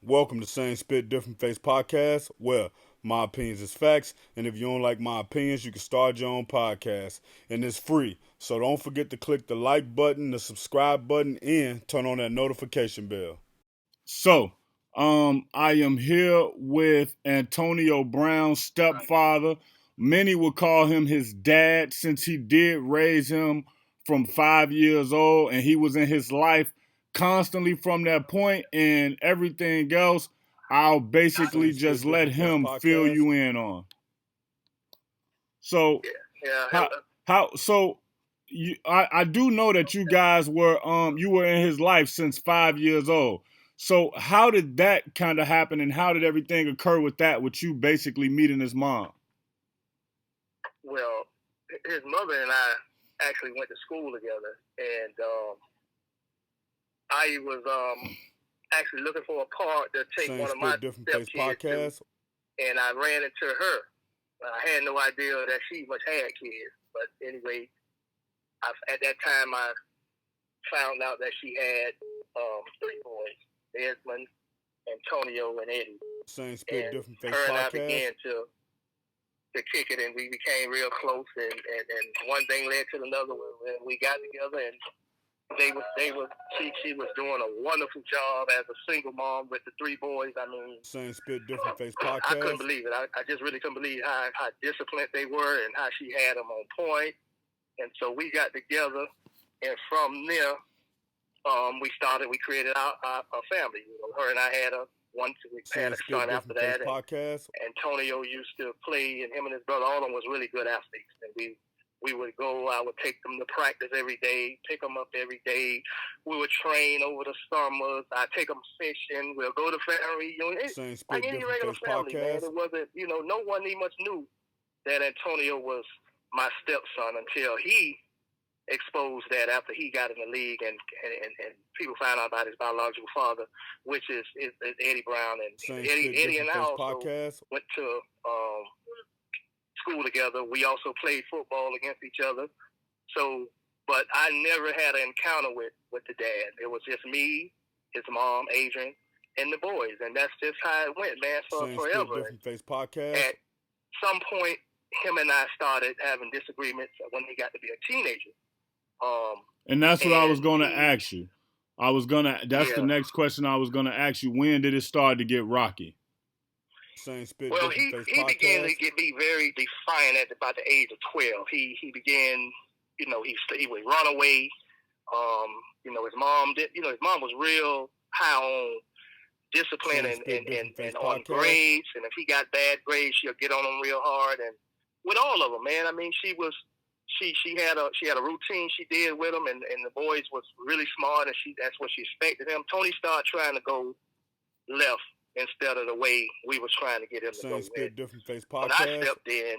Welcome to SameSpitDifferentFace podcast, where my opinions is facts, and if you don't like my opinions, you can start your own podcast, and it's free. So don't forget to click the like button, the subscribe button, and turn on that notification bell. So, I am here with Antonio Brown's stepfather. Many would call him his dad since he did raise him from 5 years old, and he was in his life constantly from that point, and everything else I'll basically just let him fill you in on. So I do know that you guys were you were in his life since 5 years old. So how did that kind of happen, and how did everything occur with that, with you basically meeting his mom? Well, his mother and I actually went to school together, and I was actually looking for a part to take one of my stepkids to, and I ran into her. I had no idea that she much had kids, but anyway, at that time I found out that she had 3 boys: Desmond, Antonio, and Eddie. SameSpitDifferentFace her and podcast. I began to kick it, and we became real close, and one thing led to another. We got together, and she was doing a wonderful job as a single mom with the 3 boys. I mean, SameSpitDifferentFace podcast. I couldn't believe it. I just really couldn't believe how disciplined they were and how she had them on point. And so we got together, and from there, we created our family. You know, her and I had a son after that. Podcast. And Antonio used to play, and him and his brother, all of them was really good athletes. And we would go, I would take them to practice every day, pick them up every day. We would train over the summers. I'd take them fishing. We'll go to family reunions. Like any regular family, man. It wasn't, no one even much knew that Antonio was my stepson until he exposed that after he got in the league, and people found out about his biological father, which is Eddie Brown. And Eddie and I also went to school together. We also played football against each other. So, but I never had an encounter with the dad. It was just me, his mom, Adrian, and the boys, and that's just how it went, man, forever. Podcast. At some point, him and I started having disagreements when he got to be a teenager. And that's what I was going to ask you. That's the next question I was going to ask you. When did it start to get rocky? Well, he began to be very defiant at about the age of 12. He began, he would run away. His mom was real high on discipline and on grades. And if he got bad grades, she'll get on him real hard. And with all of them, man, I mean, she had a routine she did with them, and the boys was really smart, and that's what she expected him. Tony started trying to go left instead of the way we was trying to get him to go. But I stepped in,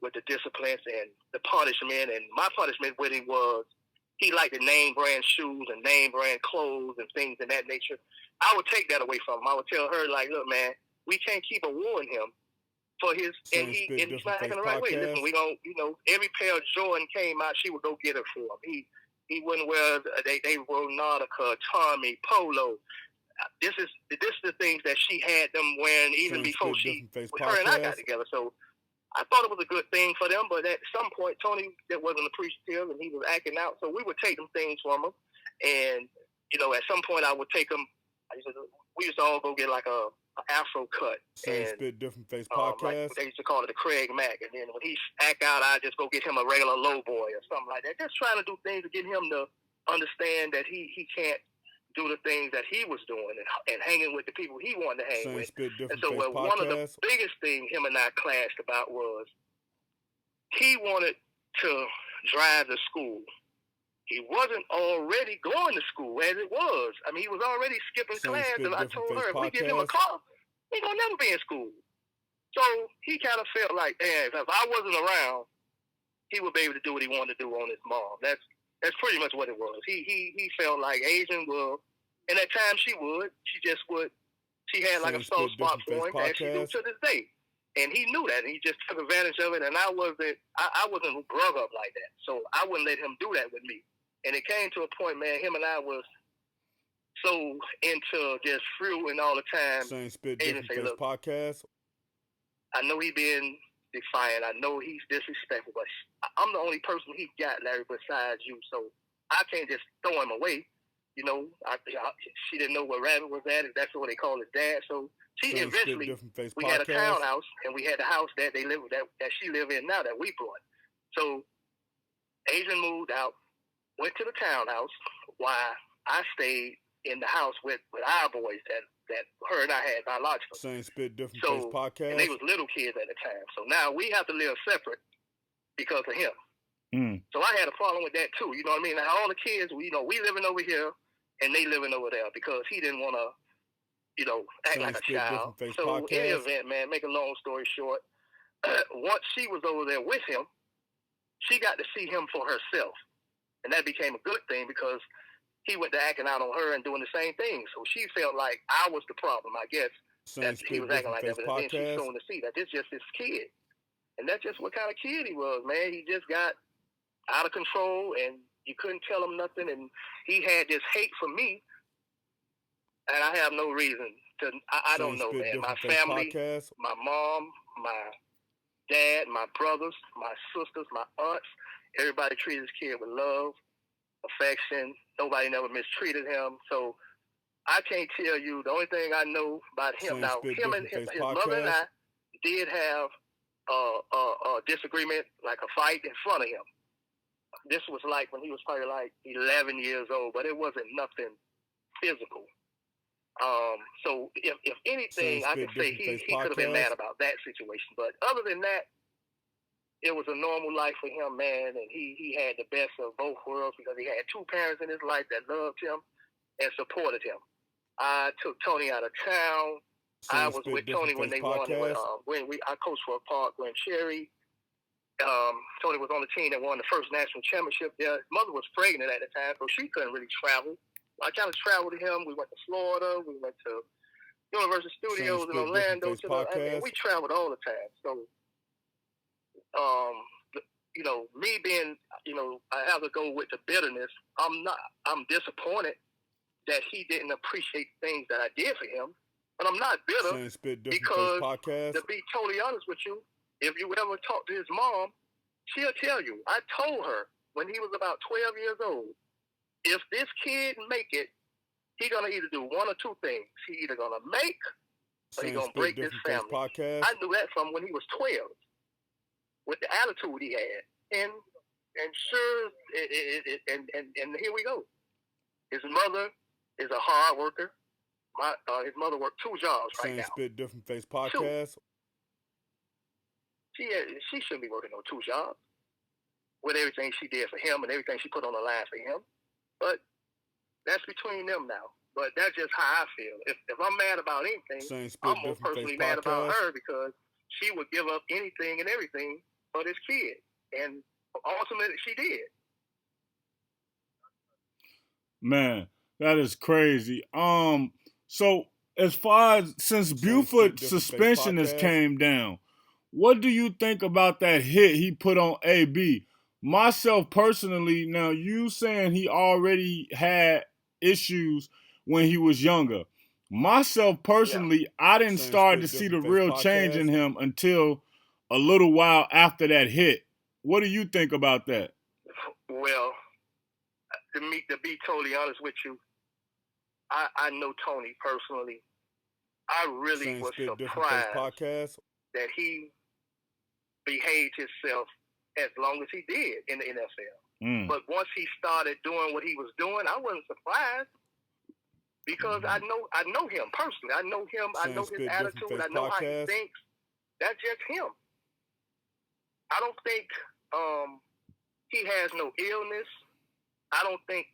with the disciplines and the punishment, and my punishment with him was he liked the name brand shoes and name brand clothes and things of that nature. I would take that away from him. I would tell her, like, look, man, we can't keep awarding him for his, and he's not acting the right way. Listen, we don't, every pair of Jordan came out, she would go get it for him. He wouldn't wear, they were Nautica, Tommy, Polo. This is the things that she had them wearing even before her and I got together. So I thought it was a good thing for them, but at some point, Tony wasn't appreciative, and he was acting out. So we would take them things from him, and at some point I would take them. We used to all go get like a Afro cut. SameSpitDifferentFace podcast. Like they used to call it the Craig Mack, and then when he act out, I just go get him a regular low boy or something like that. Just trying to do things to get him to understand that he can't do the things that he was doing and hanging with the people he wanted to hang with. And so one of the biggest things him and I clashed about was he wanted to drive to school. He wasn't already going to school as it was. I mean, he was already skipping class, and I told her, if we give him a car, he gonna never be in school. So he kind of felt like, damn, if I wasn't around, he would be able to do what he wanted to do on his mom. That's pretty much what it was. He felt like Asian will, and at times she would. She had like a soft spot for him, as she do to this day. And he knew that, and he just took advantage of it. And I wasn't brought up like that, so I wouldn't let him do that with me. And it came to a point, man, him and I was so into just fruiting all the time. Same Spit Agent Different say, Face look, podcast. I know he being defiant. I know he's disrespectful, but I'm the only person he got, Larry, besides you. So I can't just throw him away. You know, she didn't know where Rabbit was at. That's what they call his dad. So she Same eventually, we had a townhouse, and we had the house that they live that she live in now that we brought. So Adrian moved out, went to the townhouse, while I stayed in the house with our boys that her and I had biological. Same Spit Different Face podcast. And they was little kids at the time. So now we have to live separate because of him. So I had a problem with that too. You know what I mean? Now all the kids, we living over here and they living over there because he didn't want to, act like a child. So in any event, man, make a long story short, once she was over there with him, she got to see him for herself. And that became a good thing because he went to acting out on her and doing the same thing. So she felt like I was the problem, I guess. That he was acting like that. But then she's starting to see that this just his kid. And that's just what kind of kid he was, man. He just got out of control and you couldn't tell him nothing. And he had this hate for me. And I have no reason to, I don't know, man. My family, my mom, my dad, my brothers, my sisters, my aunts, everybody treated this kid with love, affection. Nobody never mistreated him. So I can't tell you. The only thing I know about him, now him and his mother and I did have a disagreement, like a fight in front of him. This was like when he was probably like 11 years old, but it wasn't nothing physical. So if anything, I can say he could have been mad about that situation. But other than that, it was a normal life for him, man. And he had the best of both worlds because he had two parents in his life that loved him and supported him. I took Tony out of town. I was with Tony when they won. I coached for a park when Cherry. Tony was on the team that won the first national championship there. His mother was pregnant at the time, so she couldn't really travel. I kind of traveled with him. We went to Florida. We went to Universal Studios in Orlando. We traveled all the time. So, me being, I have to go with the bitterness. I'm disappointed that he didn't appreciate things that I did for him. But I'm not bitter because, to be totally honest with you, if you ever talk to his mom, she'll tell you. I told her when he was about 12 years old, if this kid make it, he gonna either do one or two things. He either gonna make or he gonna break this family. I knew that from when he was 12, with the attitude he had, and sure, and here we go. His mother is a hard worker. His mother worked 2 jobs right now. SameSpitDifferentFace podcast. She shouldn't be working on 2 jobs with everything she did for him and everything she put on the line for him. But that's between them now. But that's just how I feel. If I'm mad about anything, I'm more personally mad about her because she would give up anything and everything for this kid. And ultimately, she did. Man, that is crazy. So as far as since Buford's suspension has came down, what do you think about that hit he put on AB? Myself personally, now you saying he already had issues when he was younger. Myself personally, I didn't start to see the real change in him until a little while after that hit. What do you think about that? Well, to be totally honest with you, I know Tony personally. I really was surprised that he behaved himself as long as he did in the NFL. But once he started doing what he was doing, I wasn't surprised because I know him personally. I know him. I know his attitude. I know how he thinks. That's just him. I don't think he has no illness. I don't think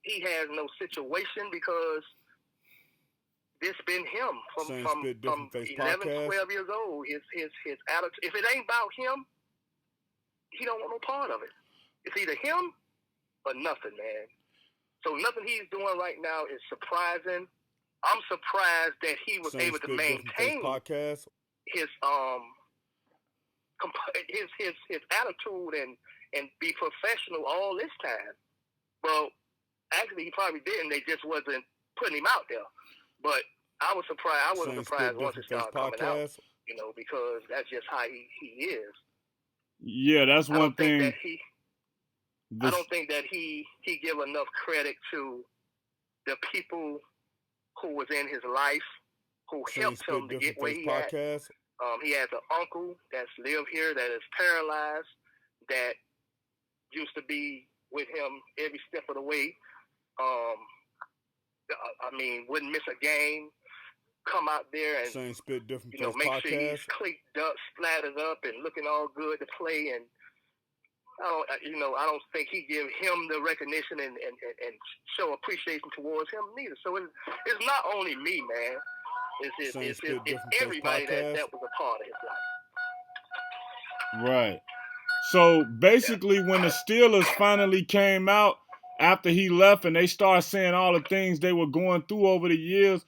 he has no situation because this been him from 11, 12 years old. His attitude. If it ain't about him, he don't want no part of it. It's either him or nothing, man. So nothing he's doing right now is surprising. I'm surprised that he was able to maintain his attitude and be professional all this time. Well, Actually, he probably didn't. They just wasn't putting him out there. But I was surprised. I wasn't surprised once it started coming out, because that's just how he is. Yeah, that's one thing. I don't think that he give enough credit to the people who was in his life, who helped him to get where he at. He has an uncle that's lived here that is paralyzed, that used to be with him every step of the way. I mean, wouldn't miss a game. Come out there and make sure he's cleaned up, splattered up, and looking all good to play. And I don't think he give him the recognition and show appreciation towards him neither. So it's not only me, man. It's everybody that was a part of his life. Right. So basically, when the Steelers finally came out after he left and they started saying all the things they were going through over the years,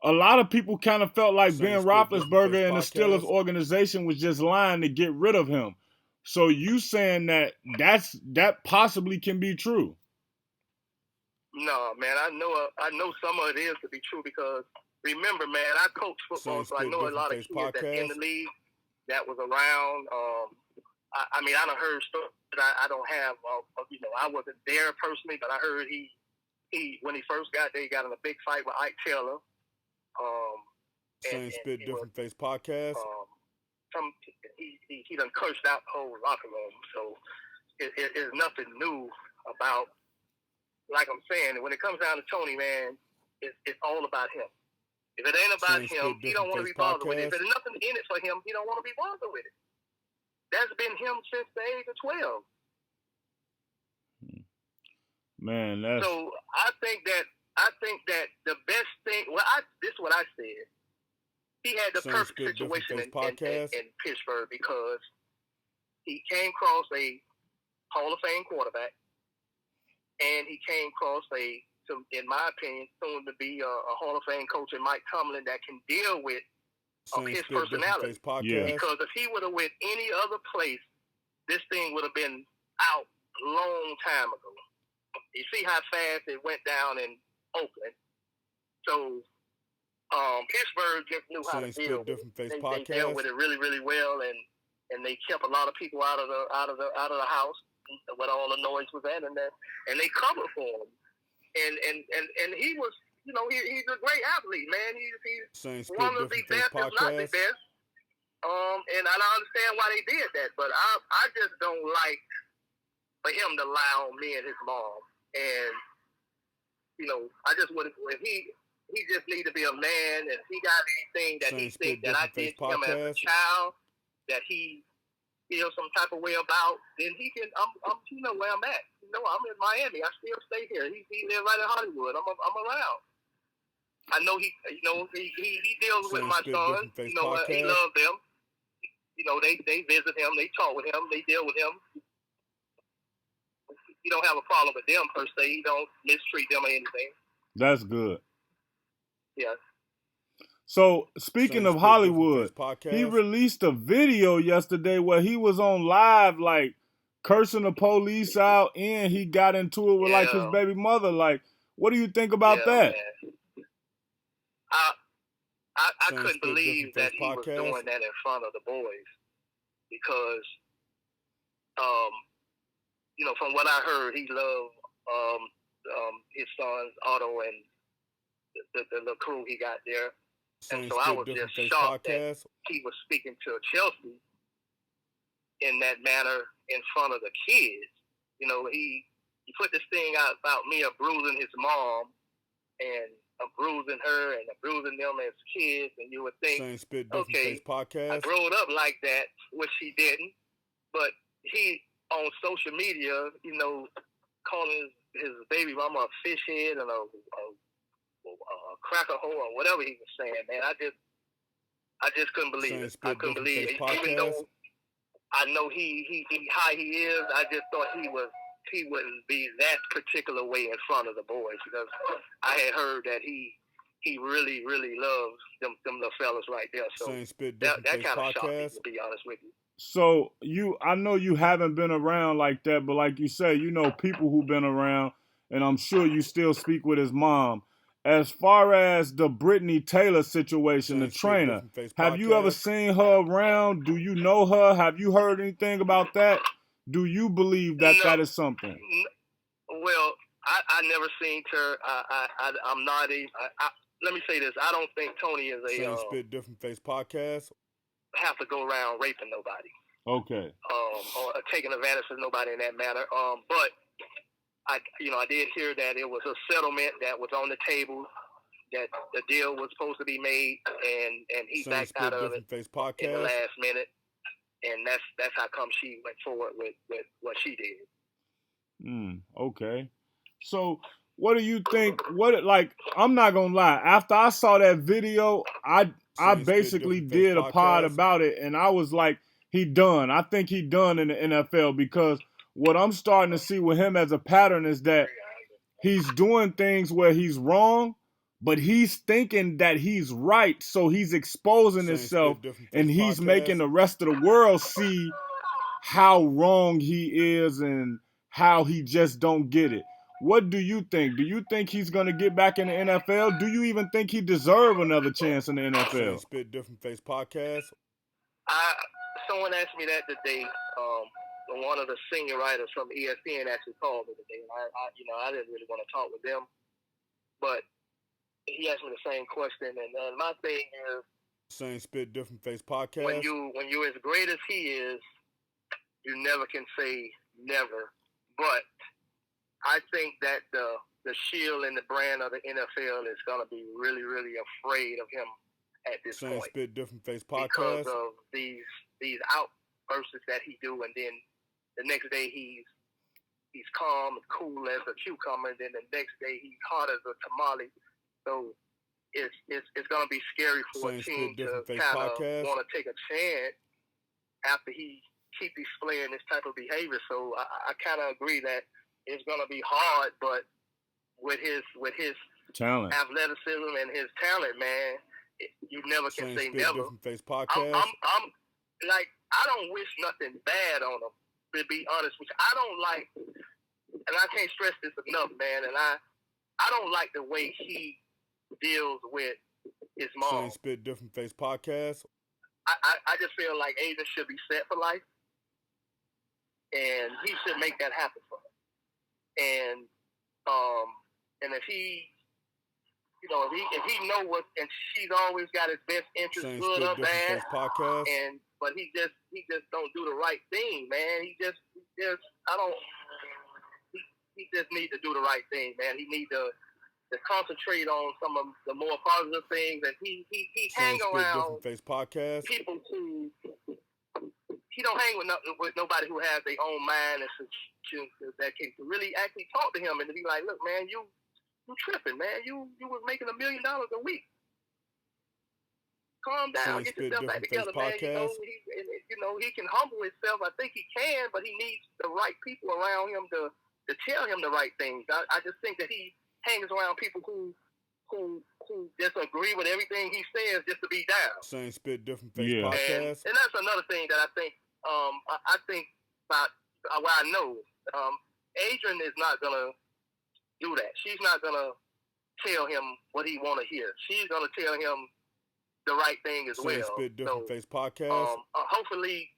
a lot of people kind of felt like Ben Roethlisberger and the Steelers organization was just lying to get rid of him. So you saying that possibly can be true? No, man. I know some of it is to be true because remember, man, I coach football, so I know a lot of kids that's in the league that was around. I mean, I done heard stories that I don't have. I wasn't there personally, but I heard he when he first got there, he got in a big fight with Ike Taylor. SameSpitDifferentFace podcast. He done cursed out the whole locker room, so it's nothing new about. Like I'm saying, when it comes down to Tony, man, it's all about him. If it ain't about him, he don't want to be bothered with it. If there's nothing in it for him, he don't want to be bothered with it. That's been him since the age of 12. Man, so I think that the best thing. Well, this is what I said. He had the perfect situation in Pittsburgh because he came across a Hall of Fame quarterback, and he came across in my opinion, soon to be a Hall of Fame coach in Mike Tomlin that can deal with his personality. Because if he would have went any other place, this thing would have been out a long time ago. You see how fast it went down in Oakland. So Pittsburgh just knew how to deal with it. They dealt with it really, really well, and they kept a lot of people out of the house where all the noise was at, and they covered for him. And he was, he's a great athlete, man. He's one of the best, if not the best. And I understand why they did that, but I just don't like for him to lie on me and his mom. And I just would, if he just need to be a man, and if he got anything that he thinks that I did to him as a child that he feels some type of way about, then he can. I'm where I'm at. I'm in Miami. I still stay here. He live right in Hollywood. I'm around. I know he deals with my sons. He loves them. They visit him. They talk with him. They deal with him. He don't have a problem with them per se. He don't mistreat them or anything. That's good. Yeah. So, speaking of Hollywood, he released a video yesterday where he was on live, like, cursing the police out, and he got into it with, like, his baby mother. Like, what do you think about that? Man. I couldn't believe that he was doing that in front of the boys because, from what I heard, he loved his sons, Otto, and the crew he got there. And so I was just shocked that he was speaking to Chelsea in that manner in front of the kids. He put this thing out about me bruising his mom and bruising her and bruising them as kids, and you would think, okay, I grew up like that, which he didn't. But he, on social media, calling his baby mama a fish head and a cracker hole or whatever he was saying, man. I just couldn't believe it. I couldn't believe it. Even though I know he how he is, I just thought he wouldn't be that particular way in front of the boys, because I had heard that he really, really loves them little fellas right there. So that kind of shocked me, to be honest with you. So I know you haven't been around like that, but like you say, people who've been around, and I'm sure you still speak with his mom. As far as the Brittany Taylor situation, the trainer, have you ever seen her around? Do you know her? Have you heard anything about that? Do you believe that that is something? Well, I never seen her. I'm not even. Let me say this. I don't think Tony is a SameSpitDifferentFace podcast. Have to go around raping nobody. Okay. Or taking advantage of nobody in that manner. But I did hear that it was a settlement that was on the table, that the deal was supposed to be made, and he backed out of it in the last minute, and that's how come she went forward with what she did. Okay. So what do you think? I'm not gonna lie. After I saw that video, I basically did a pod about it, and I was like, he done. I think he done in the NFL, because what I'm starting to see with him as a pattern is that he's doing things where he's wrong, but he's thinking that he's right, so he's exposing himself, and he's making the rest of the world see how wrong he is and how he just don't get it. What do you think? Do you think he's going to get back in the NFL? Do you even think he deserves another chance in the NFL? SameSpitDifferentFace podcast. Someone asked me that today. One of the senior writers from ESPN actually called me today. I didn't really want to talk with them, but he asked me the same question. And my thing is, SameSpitDifferentFace podcast. When you're as great as he is, you never can say never. But I think that the shield and the brand of the NFL is going to be really, really afraid of him at this point. SameSpitDifferentFace podcast. Because of these outbursts that he do, and then the next day he's calm and cool as a cucumber, and then the next day he's hot as a tamale. So it's going to be scary for a team to kind of want to take a chance after he keep displaying this type of behavior. So I kind of agree that it's going to be hard, but with his talent, athleticism, and his talent, man, you never can say never. Podcast. I'm like, I don't wish nothing bad on him, to be honest with you. I don't like, and I can't stress this enough, man, and I don't like the way he deals with his mom. SameSpitDifferentFace podcast. I just feel like Adrian should be set for life, and he should make that happen for her. And if he, if he know what, and she's always got his best interest, good or bad, but he just don't do the right thing, man. He just need to do the right thing, man. He need to concentrate on some of the more positive things, and he hang around people who he don't hang with nobody who has their own mind and that can really actually talk to him and to be like, look, man, you tripping, man. You was making $1 million a week. Calm down, get yourself back together, man. He can humble himself. I think he can, but he needs the right people around him to tell him the right things. I just think that he hangs around people who just agree with everything he says just to be down. SameSpitDifferentFace podcast. And that's another thing that I think about what I know. Adrian is not gonna do that. She's not gonna tell him what he want to hear. She's gonna tell him the right thing as well. SameSpitDifferentFace podcast. Hopefully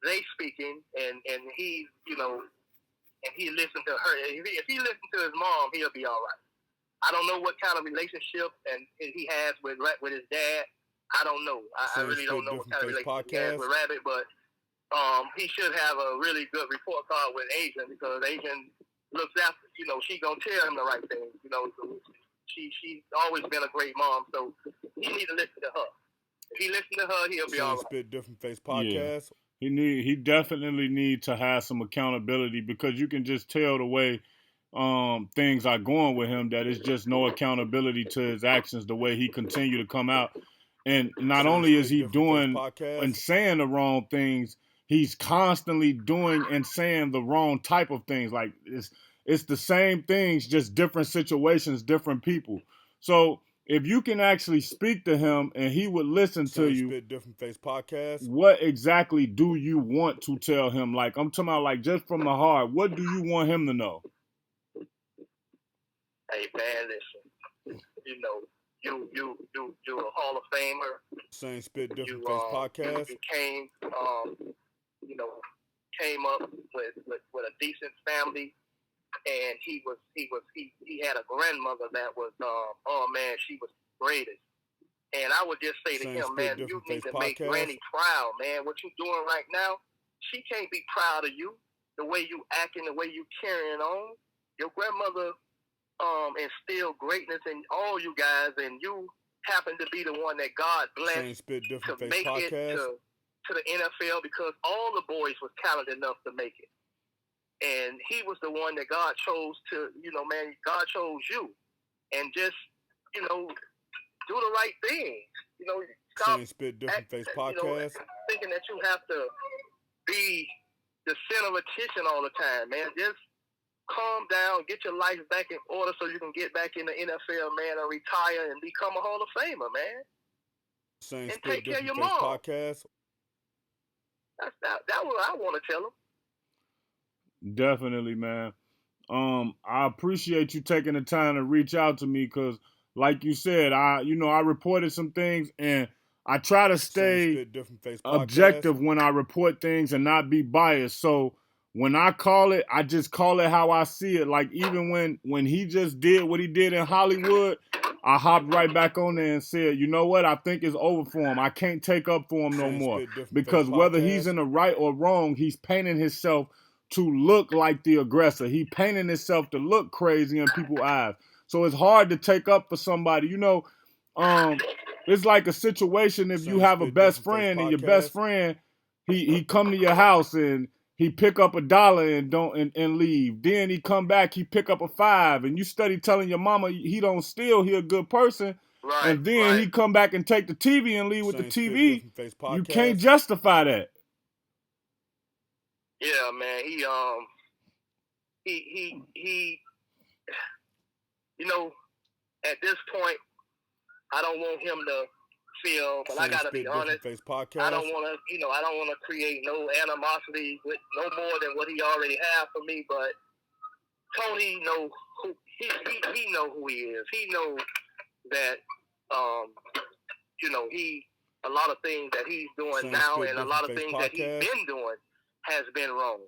they speaking, and he and he listened to her. If he listened to his mom, he'll be all right. I don't know what kind of relationship and he has with his dad. I don't know. I really don't know what kind of relationship he has with Rabbit, but he should have a really good report card with Adrian, because Adrian looks after, she gonna tell him the right thing. So she's always been a great mom, so he need to listen to her. If he listen to her, he'll be all right. SameSpitDifferentFace podcast. Yeah. He definitely need to have some accountability, because you can just tell the way things are going with him that it's just no accountability to his actions, the way he continue to come out. And not only is he doing and saying the wrong things, he's constantly doing and saying the wrong type of things. Like it's the same things, just different situations, different people. So if you can actually speak to him and he would listen to you, SameSpitDifferentFace podcast. What exactly do you want to tell him? Like, I'm talking about, like, just from the heart, what do you want him to know? Hey man, listen. You know, you're a Hall of Famer. Same Spit Different Face podcast. You came, came up with a decent family, and he had a grandmother that was, oh man, she was greatest. And I would just say to him, man, you need to make Granny proud, man. What you doing right now, she can't be proud of you. The way you acting, the way you carrying on. Your grandmother instilled greatness in all you guys, and you happen to be the one that God blessed to make it to the NFL, because all the boys was talented enough to make it. And he was the one that God chose to, man, God chose you. And just, do the right thing. Stop SameSpitDifferentFace podcast. Thinking that you have to be the center of attention all the time, man. Just calm down, get your life back in order so you can get back in the NFL, man, and retire and become a Hall of Famer, man. And take care of your mom. Podcast. That's what I want to tell him. Definitely, man. I appreciate you taking the time to reach out to me, because, like you said, I reported some things, and I try to stay objective when I report things and not be biased. So when I call it, I just call it how I see it. Like, even when he just did what he did in Hollywood, I hopped right back on there and said, you know what? I think it's over for him. I can't take up for him no more. Because whether he's in the right or wrong, he's painting himself to look like the aggressor. He painting himself to look crazy in people's eyes. So it's hard to take up for somebody. It's like a situation if you have a best friend, and your best friend, he come to your house and he pick up $1 and leave. Then he come back, he pick up $5, and you study telling your mama he don't steal, he a good person. Right, and then he come back and take the TV and leave with the TV. You can't justify that. Yeah, man. He at this point, I don't want him to feel, but I gotta be honest. I don't want to create no animosity with no more than what he already has for me. But Tony know who he know who he is. He knows that he a lot of things that he's doing now, and a lot of things that he's been doing has been wrong.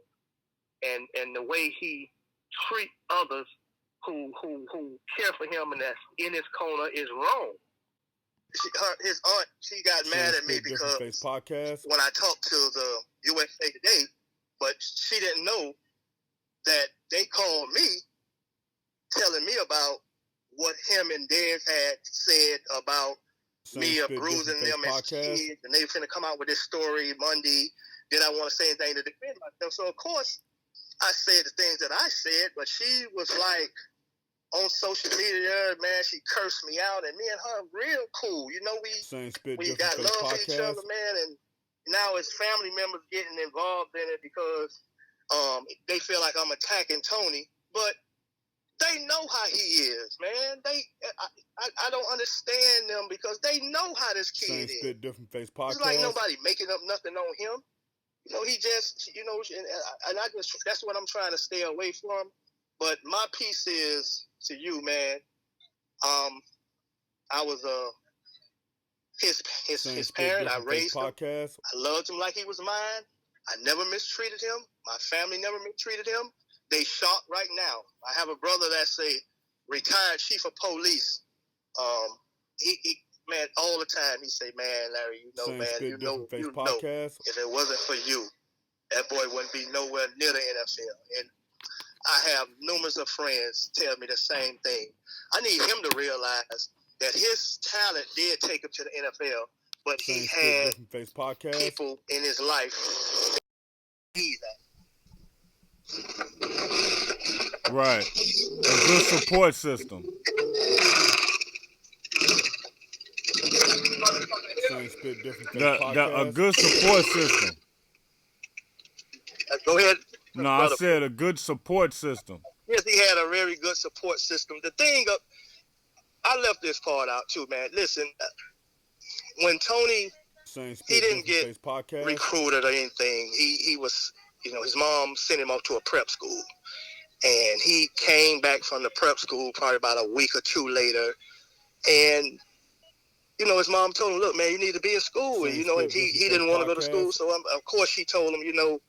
And the way he treat others who care for him and that's in his corner is wrong. His aunt, she got mad at me because when I talked to the USA Today, but she didn't know that they called me telling me about what him and Dez had said about me abusing them as kids, and they were going to come out with this story Monday. Did I want to say anything to defend myself? So, of course, I said the things that I said, but she was like, on social media, man, she cursed me out, and me and her real cool. We got love for each other, man, and now it's family members getting involved in it because they feel like I'm attacking Tony, but they know how he is, man. I don't understand them because they know how this kid is. SameSpitDifferentFace podcast. It's like nobody making up nothing on him. He just, and I just, that's what I'm trying to stay away from. But my piece is to you, man. I was his parent. I raised him. I loved him like he was mine. I never mistreated him. My family never mistreated him. They shocked right now. I have a brother that's a retired chief of police. He man, all the time he say, "Man, Larry, you know, if it wasn't for you, that boy wouldn't be nowhere near the NFL." And I have numerous of friends tell me the same thing. I need him to realize that his talent did take him to the NFL, but he had people in his life. Right. A good support system. A good support system. Go ahead. No, I said a good support system. Yes, he had a very good support system. The thing, I left this part out too, man. Listen, when Tony, he didn't get recruited or anything. He was, his mom sent him off to a prep school. And he came back from the prep school probably about a week or two later. And, you know, his mom told him, look, man, you need to be in school. And, you know, and he didn't want to go to school. So, of course, she told him, you know,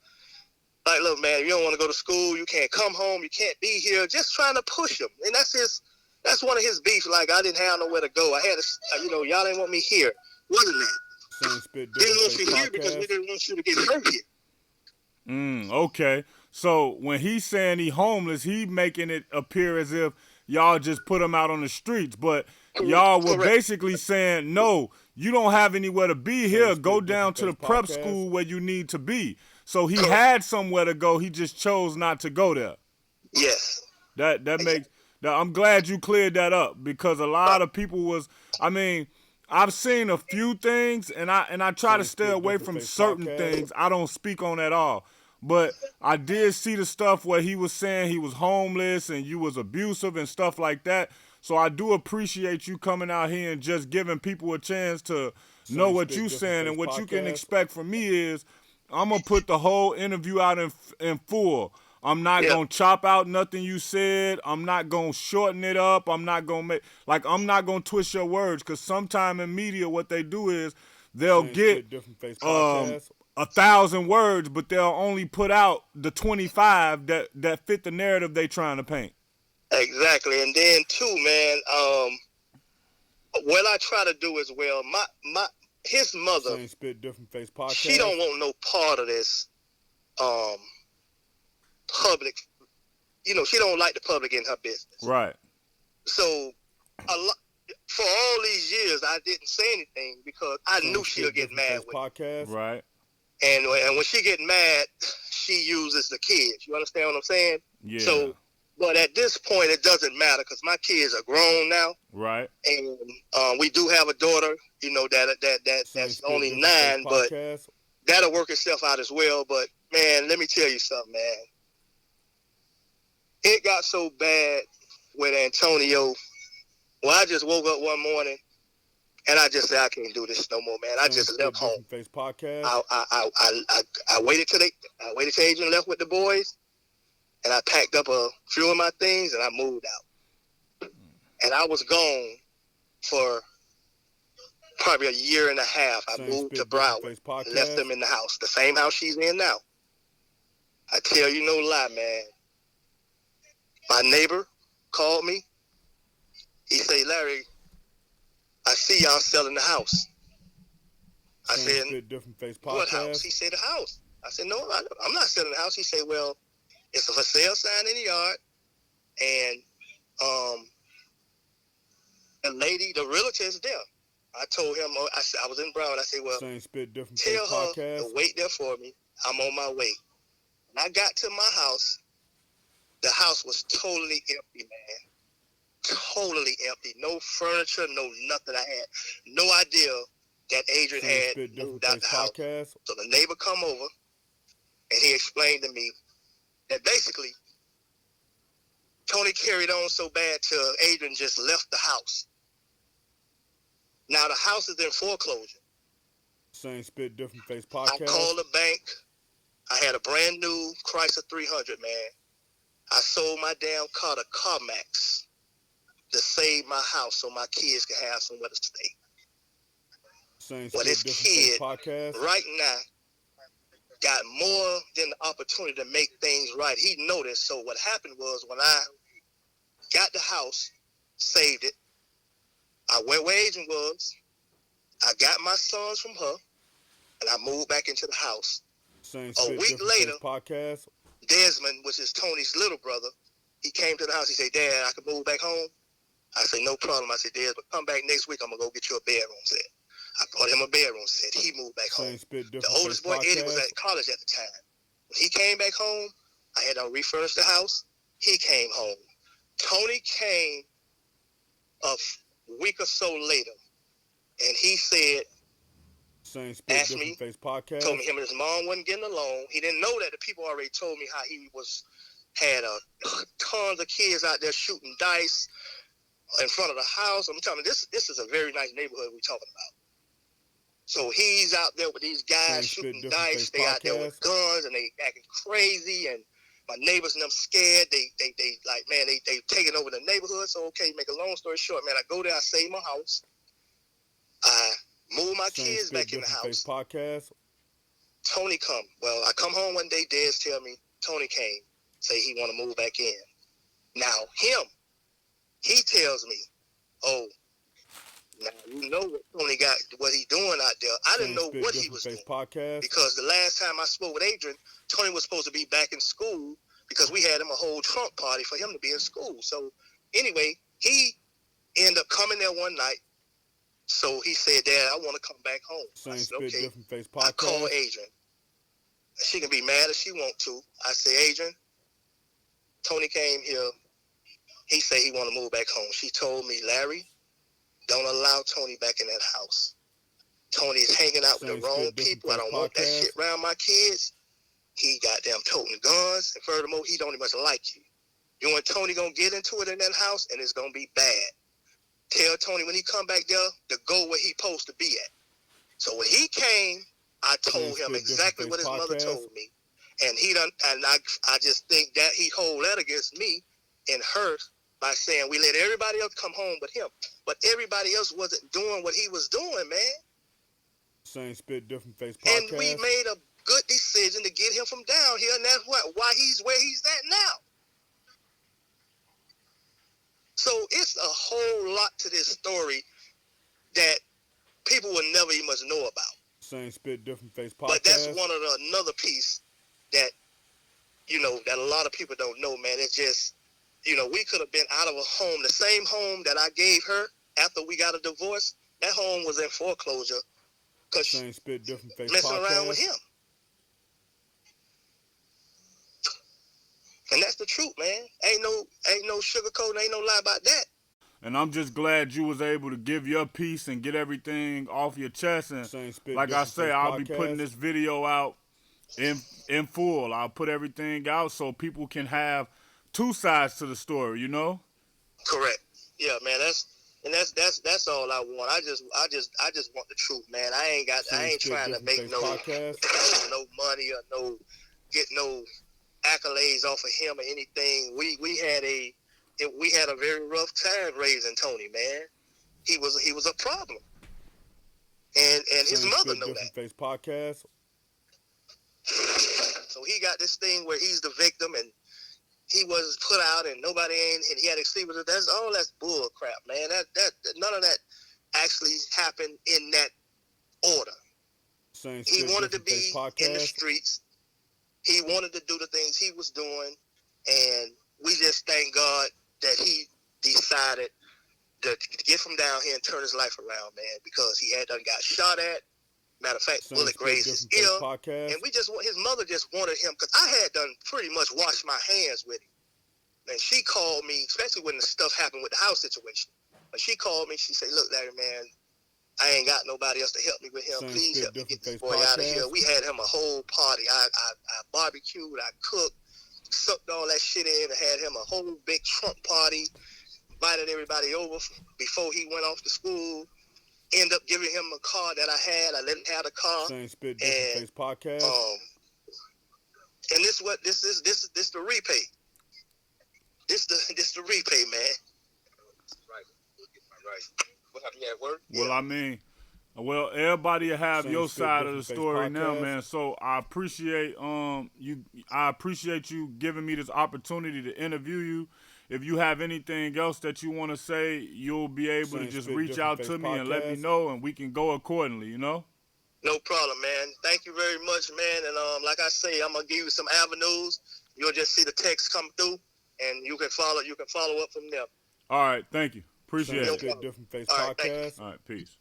like, look, man, if you don't want to go to school, you can't come home, you can't be here. Just trying to push him. And that's one of his beefs. Like, I didn't have nowhere to go. I had to, you know, y'all didn't want me here. Wasn't that? Didn't want you here because we didn't want you to get hurt here. Okay. So when he's saying he homeless, he making it appear as if y'all just put him out on the streets. But y'all were basically saying, no, you don't have anywhere to be here. Go down to the prep school where you need to be. So he had somewhere to go. He just chose not to go there. Yes. That makes. I'm glad you cleared that up, because a lot of people was. I mean, I've seen a few things, and I try to stay away from certain things. I don't speak on at all. But I did see the stuff where he was saying he was homeless and you was abusive and stuff like that. So I do appreciate you coming out here and just giving people a chance to know what you saying. And what you can expect from me is I'm going to put the whole interview out in full. I'm not going to chop out nothing you said. I'm not going to shorten it up. I'm not going to twist your words, because sometime in media what they do is they'll get 1,000 words, but they'll only put out the 25 that fit the narrative they trying to paint. Exactly. And then too, man, what I try to do as well, his mother, SameSpitDifferentFace podcast, she don't want no part of this public, you know, she don't like the public in her business. Right. So for all these years I didn't say anything because I knew she'll get mad with podcast. Me. Right. And when she get mad, she uses the kids. You understand what I'm saying? Yeah. So, but at this point, it doesn't matter because my kids are grown now. Right. And we do have a daughter, you know, that's only 9, but that'll work itself out as well. But man, let me tell you something, man. It got so bad with Antonio. Well, I just woke up one morning and I just said, I can't do this no more, man. I just left home. I waited till Adrian left with the boys, and I packed up a few of my things and I moved out. And I was gone for probably a year and a half. I moved to Broward and left them in the house, the same house she's in now. I tell you no lie, man. My neighbor called me. He said, Larry, I see y'all selling the house. I said, what house? He said, the house. I said, no, I'm not selling the house. He said, well, it's a for sale sign in the yard. And the lady, the realtor is there. I told him, I was in Brown. I said, well, tell her to wait there for me. I'm on my way. When I got to my house, the house was totally empty, man. Totally empty. No furniture, no nothing. I had no idea that Adrian had moved out the house. So the neighbor come over and he explained to me that basically Tony carried on so bad till Adrian just left the house. Now the house is in foreclosure. SameSpitDifferentFace podcast. I called the bank. I had a brand new Chrysler 300, man. I sold my damn car to CarMax to save my house so my kids can have somewhere to stay. Well, this kid right now got more than the opportunity to make things right. He noticed. So what happened was when I got the house, saved it, I went where Adrian was, I got my sons from her, and I moved back into the house. A week later, Desmond, which is Tony's little brother, he came to the house. He said, Dad, I can move back home? I said, no problem. I said, Dad, but come back next week. I'm going to go get you a bedroom set. I bought him a bedroom set. He moved back home. The oldest boy, Eddie, was at college at the time. When he came back home, I had to refurnish the house. He came home. Tony came a week or so later, and he said, asked me, told me him and his mom wasn't getting along. He didn't know that. The people already told me how he had tons of kids out there shooting dice in front of the house. I'm telling you, this is a very nice neighborhood we're talking about. So he's out there with these guys shooting dice. They out there with guns and they acting crazy. And My neighbors and them scared. They like, man, they taking over the neighborhood. So, okay, make a long story short, man, I go there, I save my house. I move my kids back in the house. Podcast. Tony come. Well, I come home one day, Dez tell me Tony came, say he want to move back in. Now, he tells me, oh, now you know what Tony got, what he doing out there. I didn't know what he was doing. Podcast. Because the last time I spoke with Adrian, Tony was supposed to be back in school because we had him a whole trunk party for him to be in school. So anyway, he ended up coming there one night. So he said, Dad, I want to come back home. I said, okay. I called Adrian. She can be mad if she want to. I said, Adrian, Tony came here. He said he want to move back home. She told me, Larry, don't allow Tony back in that house. Tony is hanging out with the wrong people. I don't want that shit around my kids. He goddamn toting guns. And furthermore, he don't even much like you. You and Tony going to get into it in that house, and it's going to be bad. Tell Tony when he come back there to go where he supposed to be at. So when he came, I told him exactly what his mother told me. And he done, and I just think that he hold that against me and her by saying we let everybody else come home but him. But everybody else wasn't doing what he was doing, man. SameSpitDifferentFace podcast. And we made a good decision to get him from down here, and that's why he's where he's at now. So it's a whole lot to this story that people will never even much know about. SameSpitDifferentFace podcast. But that's another piece that, that a lot of people don't know, man. It's just, we could have been out of a home. The same home that I gave her after we got a divorce, that home was in foreclosure because she messing around with him. And that's the truth, man. Ain't no sugarcoating, ain't no lie about that. And I'm just glad you was able to give your piece and get everything off your chest. And like I say, I'll be putting this video out in full. I'll put everything out so people can have two sides to the story, Correct. Yeah, man. That's all I want. I just want the truth, man. I ain't trying to make no money or get no accolades off of him or anything. We had a very rough time raising Tony, man. He was a problem, and his mother know that. Podcast. So he got this thing where he's the victim and he was put out and nobody and he had to sleep with it. That's bull crap, man. That none of that actually happened in that order. He wanted to be in the streets. He wanted to do the things he was doing, and we just thank God that he decided to get from down here and turn his life around, man, because he had done got shot at. Matter of fact, bullet grazed his ear, and his mother just wanted him, because I had done pretty much washed my hands with him. And she called me, especially when the stuff happened with the house situation. But she called me, she said, look, Larry, man, I ain't got nobody else to help me with him. Please help me get this boy out of here. We had him a whole party. I barbecued, I cooked, sucked all that shit in, and had him a whole big trunk party, invited everybody over before he went off to school. Ended up giving him a car that I had. I let him have the car. SameSpitDifferentFace podcast. And this the repay. This the repay, man. Right. What happened at work? Well, everybody have your side of the story now, man. So I appreciate you. I appreciate you giving me this opportunity to interview you. If you have anything else that you want to say, you'll be able to just reach out to me and let me know, and we can go accordingly. No problem, man. Thank you very much, man. And like I say, I'm gonna give you some avenues. You'll just see the text come through, and you can follow up from there. All right, thank you. Appreciate it. SameSpitDifferentFace podcast. All right, peace.